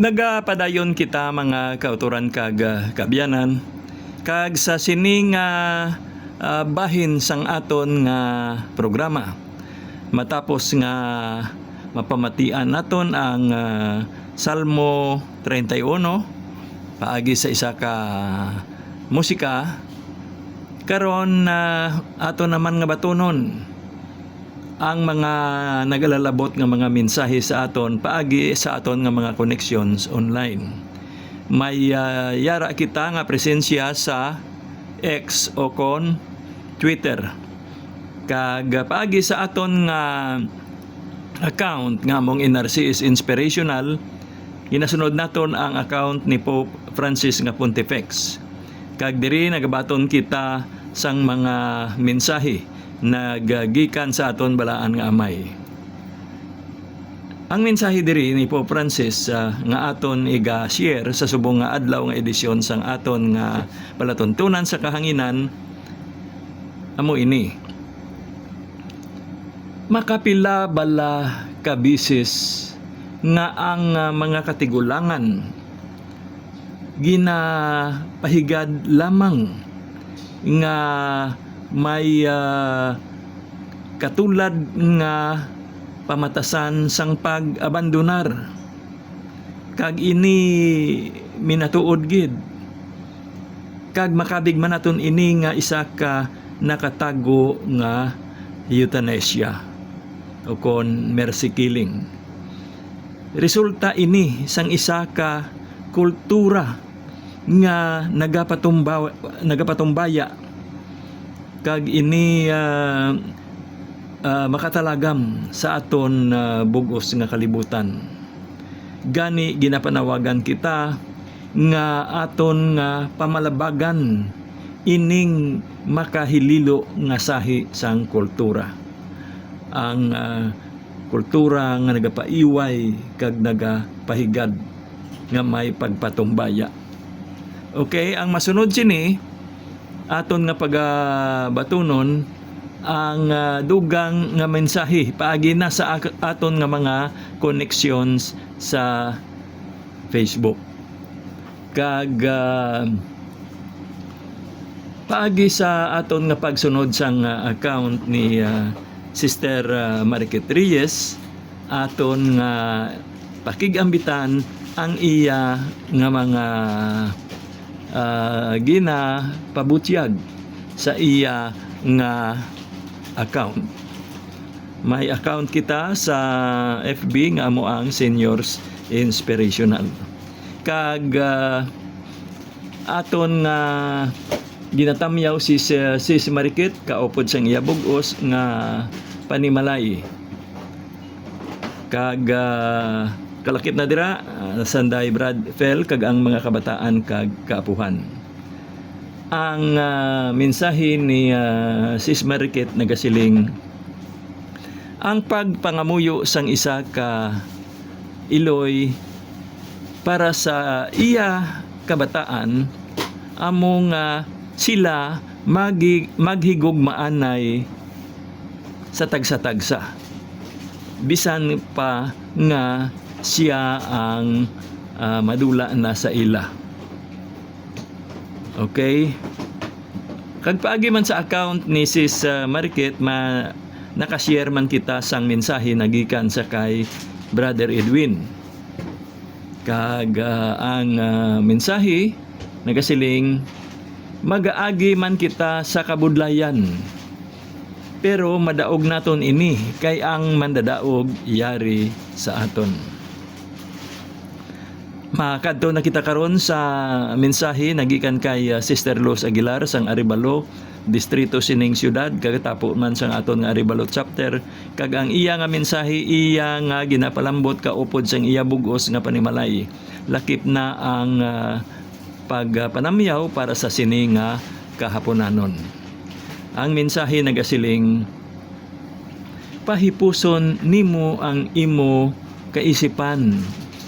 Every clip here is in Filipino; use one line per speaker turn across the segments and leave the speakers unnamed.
Nagapadayon kita mga kauturan kag kabyanan kag sa sining bahin sang aton nga programa. Matapos nga mapamatian naton ang Salmo 31 paagi sa isa ka musika, karon ato naman nga batunon ang mga nagalalabot nga mga mensahe sa aton paagi sa aton nga mga connections online. May yara kita nga presensya sa X o kon Twitter. Kag paagi sa aton nga account nga mong NRC is Inspirational, ginasunod naton ang account ni Pope Francis nga Pontifex. Kag diri nagabaton kita sang mga mensahe nagagikan sa aton balaan nga amay. Ang mensahe diri ni Pope Francis nga aton iga-share sa subong nga adlaw nga edisyon sang aton nga palatuntunan sa kahanginan amo ini. Makapila bala ka bisis nga ang mga katigulangan ginapahigad lamang nga may katulad nga pamatasan sang pag-abandonar, kag ini minatuod gid, kag makabigman naton ini nga isa ka nakatago nga euthanasia o kon mercy killing. Resulta ini sang isa ka kultura nga nagapatumbaya kag ini makatalagam sa aton bugos nga kalibutan. Gani ginapanawagan kita nga aton nga pamalabagan ining makahililo nga sahi sang kultura. Ang kultura nga nagapaiway kag nagapahigad nga may pagpatumbaya. Okay, ang masunod sini aton nga pagabatunon ang dugang nga mensahe paagi na sa aton nga mga connections sa Facebook. Kag paagi sa aton nga pagsunod sang account ni Sister Mariket Reyes, aton nga pakigambitan ang iya nga mga pabutyag sa iya nga account. May account kita sa FB nga amo ang Seniors Inspirational. Kag aton nga ginatamyaw si Mariket kaupod sang iya bugos nga panimalay. Kag kalakip na dira Sanday Brad Fel kag ang mga kabataan kag kaapuhan. Ang mensahe ni Sis Mariket nagasiling, ang pagpangamuyo sang isa ka iloy para sa iya kabataan amo nga sila maghigugmaanay sa tagsa-tagsa bisan pa nga siya ang madula na sa ila. Okay? Kag paagi man sa account ni Sis Mariket, nakashare man kita sang mensahe nagikan sa kay Brother Edwin. Kag ang mensahe nagasiling, magaagi man kita sa kabudlayan, pero madaog naton ini kay ang mandadaog yari sa aton. Makadto na kita karon sa mensahe nagikan kay Sister Luz Aguilar sang Arevalo, distrito sining syudad, kagatapo man sang aton nga Arevalo chapter. Kag ang iya nga mensahe iya nga ginapalambot kaupod sang iya bugos nga panimalay. Lakip na ang pagpanamyaw para sa sini nga kahaponanon. Ang mensahe nagasiling, pahipuson nimo ang imo kaisipan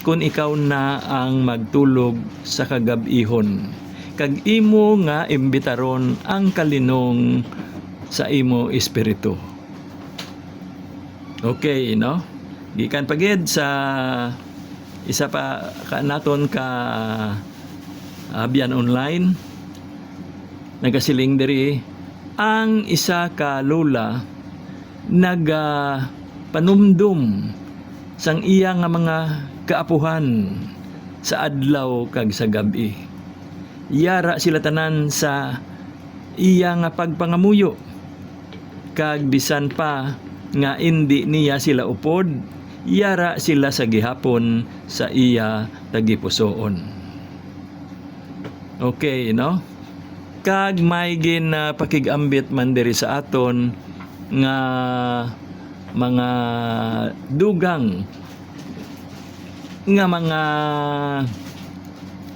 kung ikaw na ang magtulog sa kagab-ihon, kag imo nga imbitaron ang kalinong sa imo espiritu. Okay, no? Gikan pagid sa isa pa naton ka abyan online nagasiling diri ang isa ka lola panumdum sang iya nga mga kaapuhan sa adlaw kag sa gabi. Yara sila tanan sa iya nga pagpangamuyo kag bisan pa nga indi niya sila upod, yara sila sa gihapon sa iya tagipusoon. Okay, no? Kag may pakigambit man diri sa aton nga mga dugang nga mga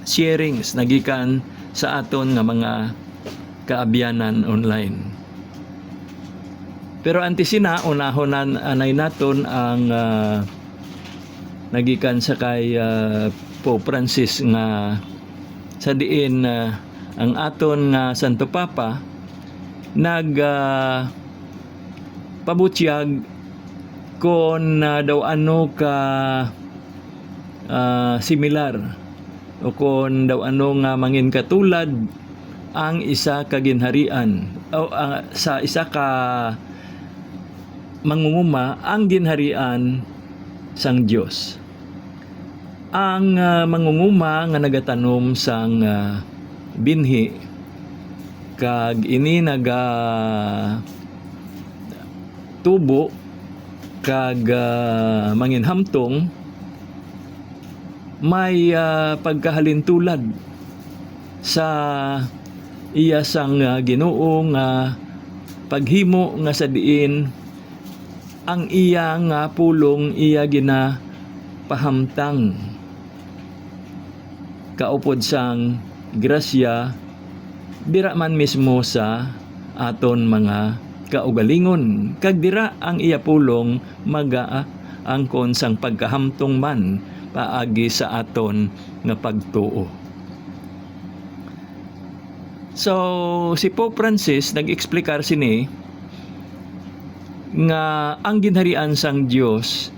sharings nagikan sa aton nga mga kaabyanan online. Pero antisina unahonan anay naton ang nagikan sa kay Pope Francis nga sa diin ang aton nga Santo Papa pabutyag kon daw ano ka similar o kon daw ano nga mangin katulad ang isa ka ginharian o sa isa ka mangunguma ang ginharian sang Dios. Ang mangunguma nga nagatanom sang binhi kag ini tubo kag manginhamtong may pagkahalintulad sa iya sang Ginoo nga paghimo nga sa diin ang iya nga pulong iya pahamtang kaupod sang grasya dira man mismo sa aton mga kaugalingon kag dira ang iya pulong angkon sang pagkahamtong man paagi sa aton nga pagtuo. So si Pope Francis nag-eksplikar sini nga ang ginharian sang Dios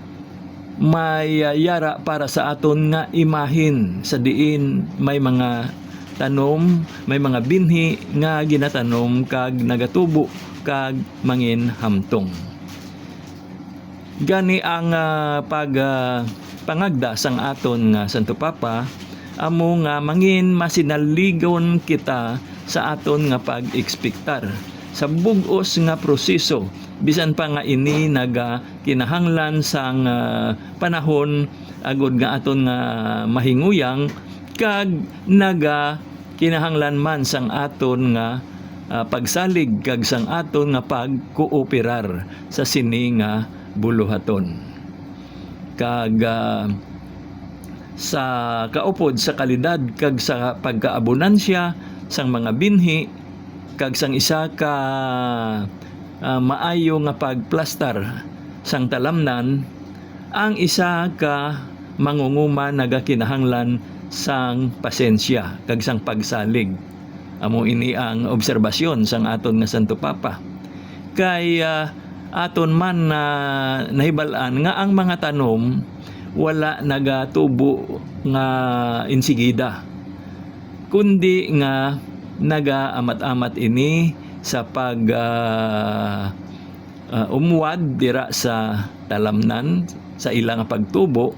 may yara para sa aton nga imahin sa diin may mga tanom, may mga binhi nga ginatanom kag nagatubo kag mangin hamtong. Gani ang pangagda sang aton nga Santo Papa amo nga mangin masinaligon kita sa aton nga pag-ekspektar sa bug-os nga proseso bisan pa nga ini kinahanglan sang panahon agud nga aton nga mahinguyang kag kinahanglan man sang aton nga pagsalig kag sang aton nga pagkooperar sa sini nga buluhaton. Kag sa kaupod sa kalidad kag sa pagkaabonansya sang mga binhi kag sang isa ka maayo nga pagplastar sang talamnan ang isa ka mangunguma nagakinahanglan sang pasensya kag sang pagsalig. Amo ini ang obserbasyon sang aton nga Santo Papa. Kay aton man nahibal-an nga ang mga tanom wala nagatubo nga insigida kundi nga nagaamat-amat ini sa pag umuwad dira sa talamnan sa ilang pagtubo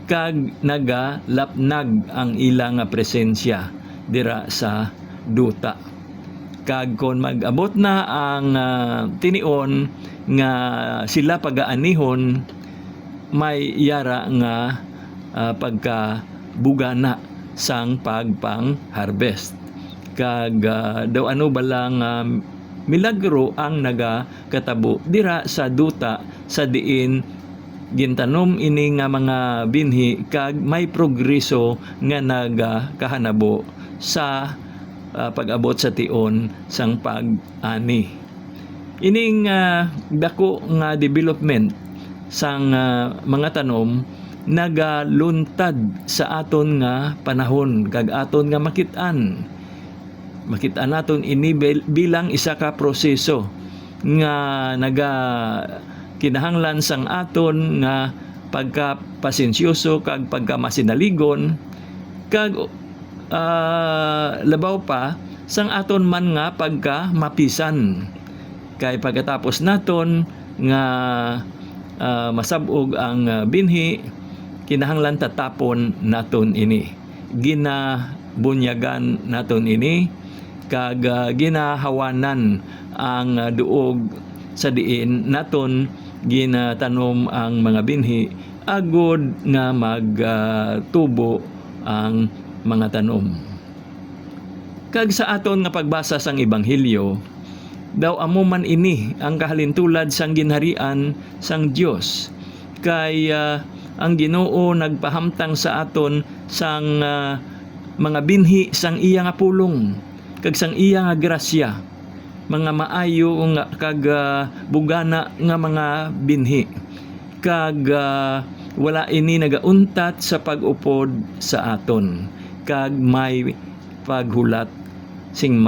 kag nagalapnag ang ilang presensya dira sa duta. Kag kon mag-abot na ang tinion nga sila pagaanihon may yara nga pagkabugana sang pagpang-harvest. Kag daw ano balang milagro ang nagakatabo dira sa duta sa diin gintanom ini nga mga binhi kag may progreso nga nagakahanabo sa pag-abot sa tion sang pag-ani. Ining dako nga development sang mga tanom nagaluntad sa aton nga panahon kag aton nga makitaan naton ini bilang isa ka proseso nga kinahanglan sang aton nga pagka pasensyoso kag pagka masinaligon kag labaw pa sang aton man nga pagka mapisan. Kay pagkatapos naton nga masabog ang binhi, kinahanglan tatapon naton ini. Ginabunyagan naton ini kag ginahawanan ang duog sa diin naton ginatanom ang mga binhi agod nga magtubo ang mga tanom. Kag sa aton nga pagbasa sang ebanghelyo, daw amo man ini ang kahalintulad sang ginharian sang Dios. Kay ang Ginoo nagpahamtang sa aton sang mga binhi sang iya nga pulong kag sang iya nga grasya, mga maayo nga kag bugana nga mga binhi. Kag wala ini nagauntat sa pag-upod sa aton kag may paghulat sing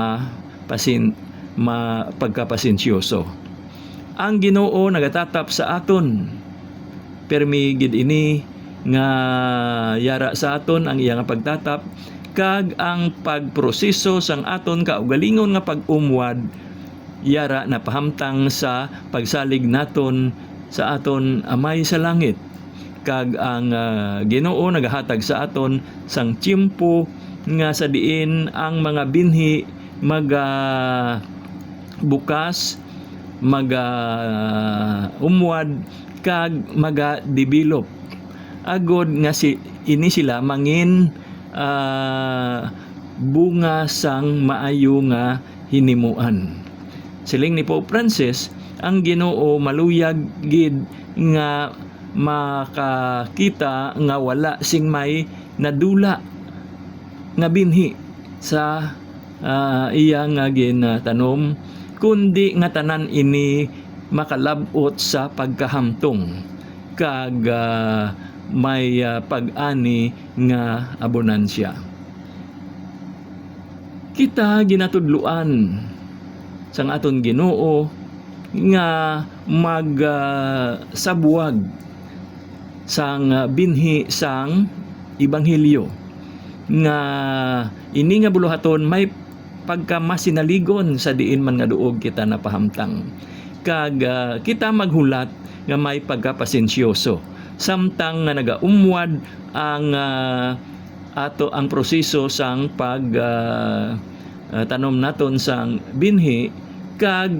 pagkapasensyoso. Ang Ginoo nagatatap sa aton, permi gid ini nga yara sa aton ang iya nga pagtatap kag ang pagproseso sang aton kaugalingon nga pag-umwad yara na pahamtang sa pagsalig naton sa aton Amay sa langit. Kag ang Ginoo nagahatag sa aton sang tiempo nga sa diin ang mga binhi bukas, umwad kag develop agod nga ini sila mangin bunga sang maayo nga hinimuan. Siling ni Pope Francis, ang Ginoo maluyag gid nga makakita nga wala sing may nadula nga binhi sa iya nga ginatanom, kundi nga tanan ini makalabot sa pagkahamtong kag may pag-ani nga abonansya. Kita ginatudluan sang aton Ginoo nga sabuwag sang binhi sang ebanghelyo nga ini nga buluhaton may pagkamasinaligon sa diin man nga duog kita napahamtang. Kag kita maghulat nga may pagkapasensyoso samtang nga nagaumwad ang ang proseso sang tanom naton sang binhi kag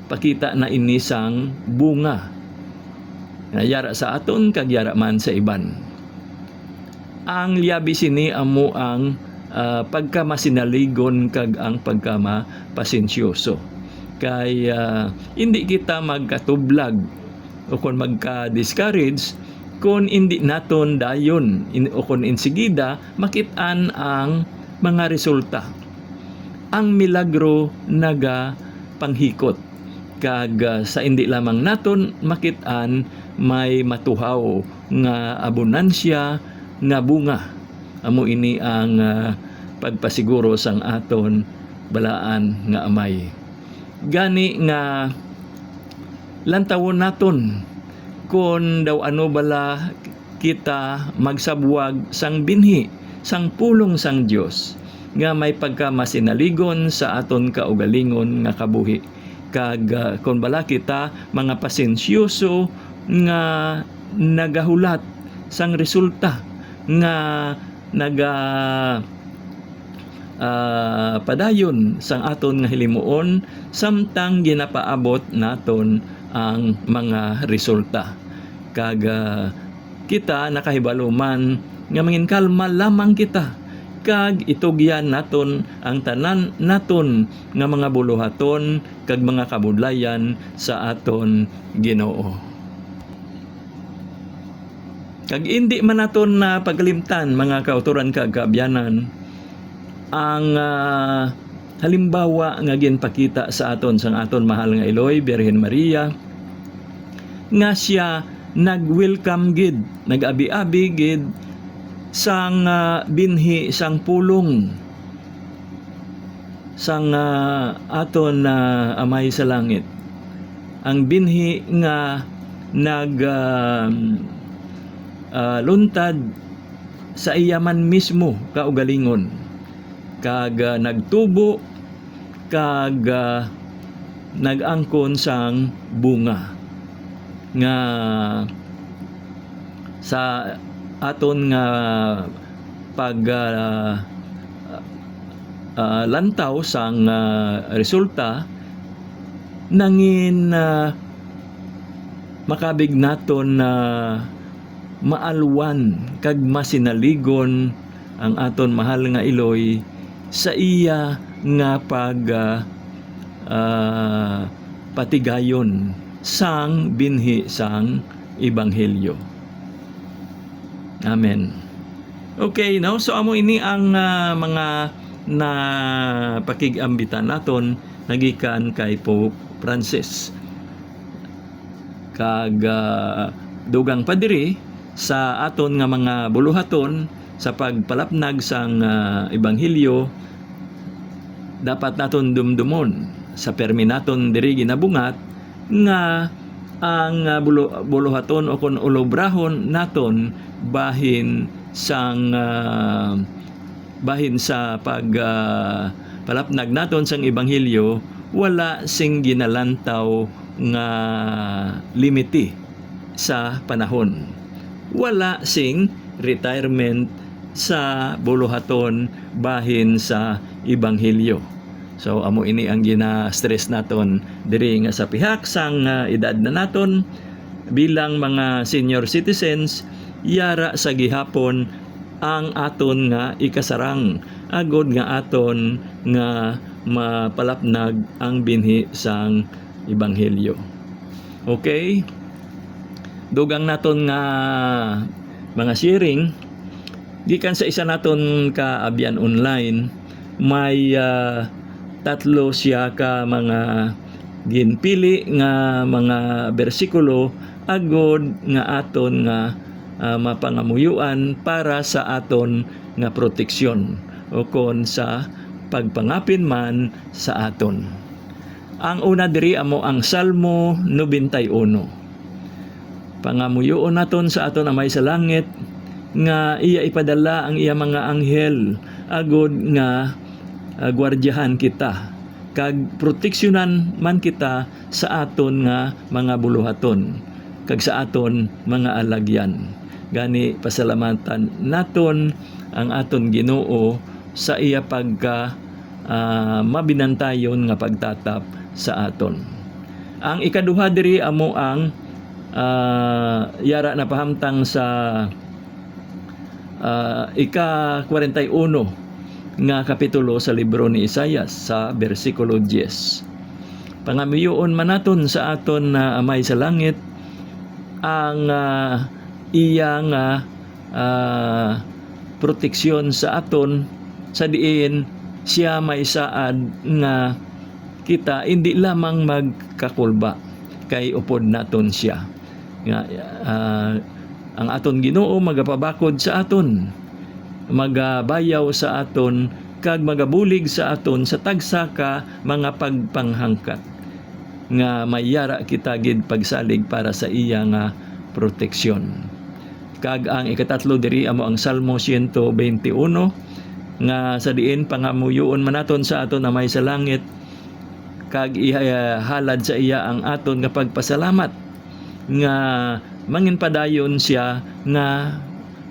pakita na ini sang bunga na yara sa aton kag yara man sa iban. Ang liabi sini amo ang pagkamasinaligon kag ang pagkamapasensyoso. Kay hindi kita magkatublag o kung magka-discourage kung hindi naton dayon o kung insigida makitaan ang mga resulta. Ang milagro naga panghikot kag sa hindi lamang naton makitaan may matuhaw nga abonansya nga bunga. Amo ini ang pagpasiguro sang aton balaan nga Amay. Gani nga lantawon naton kung daw ano bala kita magsabuwag sang binhi sang pulong sang Dios nga may pagkamasinaligon sa aton kaugalingon nga kabuhi. Kag kung bala kita mga pasensyoso nga nagahulat sang resulta nga padayon sang aton nga hilimuon samtang ginapaabot naton ang mga resulta. Kag kita nakahibaluman nga mangin kalma lamang kita kag itugyan naton ang tanan naton nga mga buluhaton kag mga kabudlayan sa aton Ginoo. Kag hindi man naton na pagkalimtan mga kauturan kag kaabyanan ang halimbawa nga ginpakita sa aton sang aton mahal nga Eloy Birhen Maria nga siya nag-welcome gid, nag-abi-abi gid sang binhi sang pulong sang aton Amay sa langit. Ang binhi nga luntad sa iya man mismo kaugalingon, kag nagtubo, kag nagangkon sang bunga nga sa aton nga pag lantaw sang resulta nangin makabig naton na maalwan kag masinaligon ang aton mahal nga Iloy sa iya nga pag patigayon sang binhi sang ebanghelyo. Amen. Okay, no? So amo ini ang mga na pakigambitan naton nagikan kay Pope Francis. Kag dugang padiri sa aton nga mga buluhaton sa pagpalapnag sang ebanghelyo, dapat naton dumdumon sa permi naton diri ginabungat nga ang buluhaton o kon ulobrahon naton bahin sang bahin sa pag palapnag naton sang ebanghelyo, wala sing ginalantaw nga limiti sa panahon, wala sing retirement sa buluhaton bahin sa ebanghelyo. So amo ini ang gina-stress naton diri nga sa pihak sang edad na naton bilang mga senior citizens, yara sa gihapon ang aton nga ikasarang agod nga aton nga mapalapnag ang binhi sang ebanghelyo. Okay? Dugang naton nga mga sharing gikan sa isa naton ka abyan online, may tatlo siya ka mga ginpili nga mga bersikulo agod nga aton nga mapangamuyuan para sa aton nga proteksyon o kon sa pagpangapin man sa aton. Ang una diri amo ang Salmo 91. Pangamuyoon naton sa aton Amay sa langit nga iya ipadala ang iya mga anghel agod nga gwardyahan kita kag proteksyonan man kita sa aton nga mga buluhaton kag sa aton mga alagyan. Gani pasalamatan naton ang aton Ginoo sa iya pagka mabinantayon nga pagtatap sa aton. Ang ikaduha diri amo ang yara na pahamtang sa ika-41 nga kapitulo sa libro ni Isaias sa bersikulo 10. Pangamuyoon man naton sa aton na Amay sa langit ang iya nga proteksyon sa aton, sa diin siya may saad nga kita hindi lamang magkakulba kay upod naton siya nga ang aton Ginoo magapabakod sa aton, magabayaw sa aton kag magabulig sa aton sa tagsa ka mga pagpanghangkat nga mayara kita gid pagsalig para sa iya nga proteksyon. Kag ang ikatatlo diri amo ang Salmo 121 nga sa diin pangamuyoon man naton sa aton Amay sa langit kag ihalad sa iya ang aton nga pagpasalamat nga manginpadayon siya nga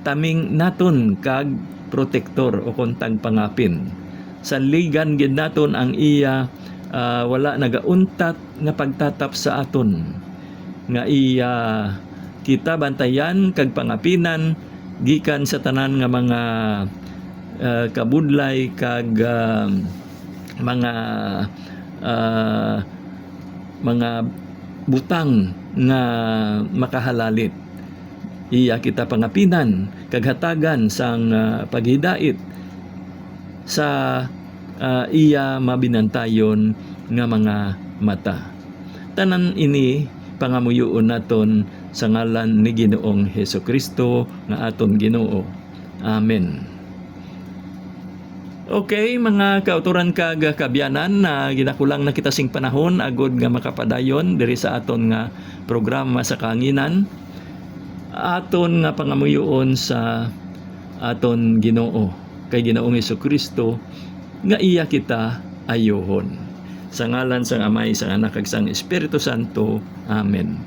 taming naton kag protektor o kontag pangapin. Sanligan gid naton ang iya wala nagauntat nga pagtatap sa aton nga iya kita bantayan kag pangapinan gikan sa tanan nga mga kabudlay kag mga butang nga makahalalit. Iya kita pangapinan kag hatagan sang paghidait sa iya mabinantayon nga mga mata. Tanan ini pangamuyoon naton sa ngalan ni Ginoong Hesukristo nga aton Ginoo. Amen. Okay, mga kauturan kag kabyanan na ginakulang na kita sing panahon agod nga makapadayon diri sa aton nga programa sa kanginan. Aton nga pangamuyoon sa aton Ginoo kay Ginoong Hesukristo nga iya kita ayohon. Sa ngalan sang Amay, sang Anak kag sang Espiritu Santo. Amen.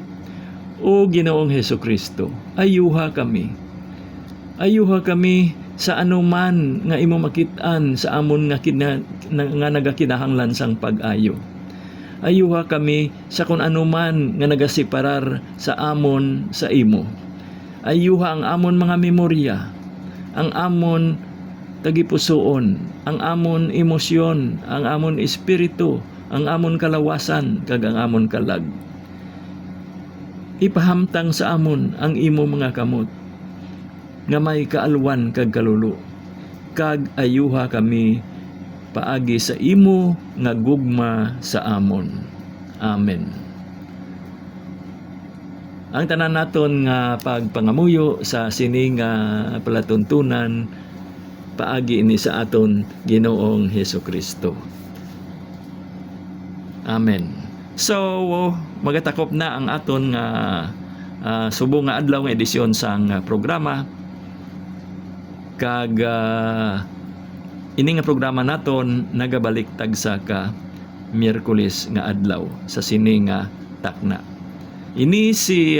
O Ginoong Hesukristo, ayuha kami. Ayuha kami sa anuman nga imo makit-an sa amon nga nagakinahanglan sang pag-ayo. Ayuha kami sa kun anuman nga nagasiparar sa amon sa imo. Ayuha ang amon mga memorya, ang amon tagipusoon, ang amon emosyon, ang amon espiritu, ang amon kalawasan kag ang amon kalag. Ipahamtang sa amon ang imo mga kamot nga may kaalwan kag kalulo, kag ayuha kami paagi sa imo nga gugma sa amon. Amen. Ang tanan naton nga pagpangamuyo sa sining nga palatuntunan paagi ini sa aton Ginoong Hesukristo. Amen. So, magatakop na ang aton nga subong nga adlaw nga edisyon sang programa. Kag ini nga programa naton nagabalik tagsa ka Miyerkules nga adlaw sa sini nga takna. Ini si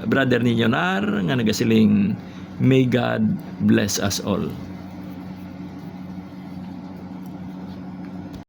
Brother Ninyonar nga nagasiling, may God bless us all.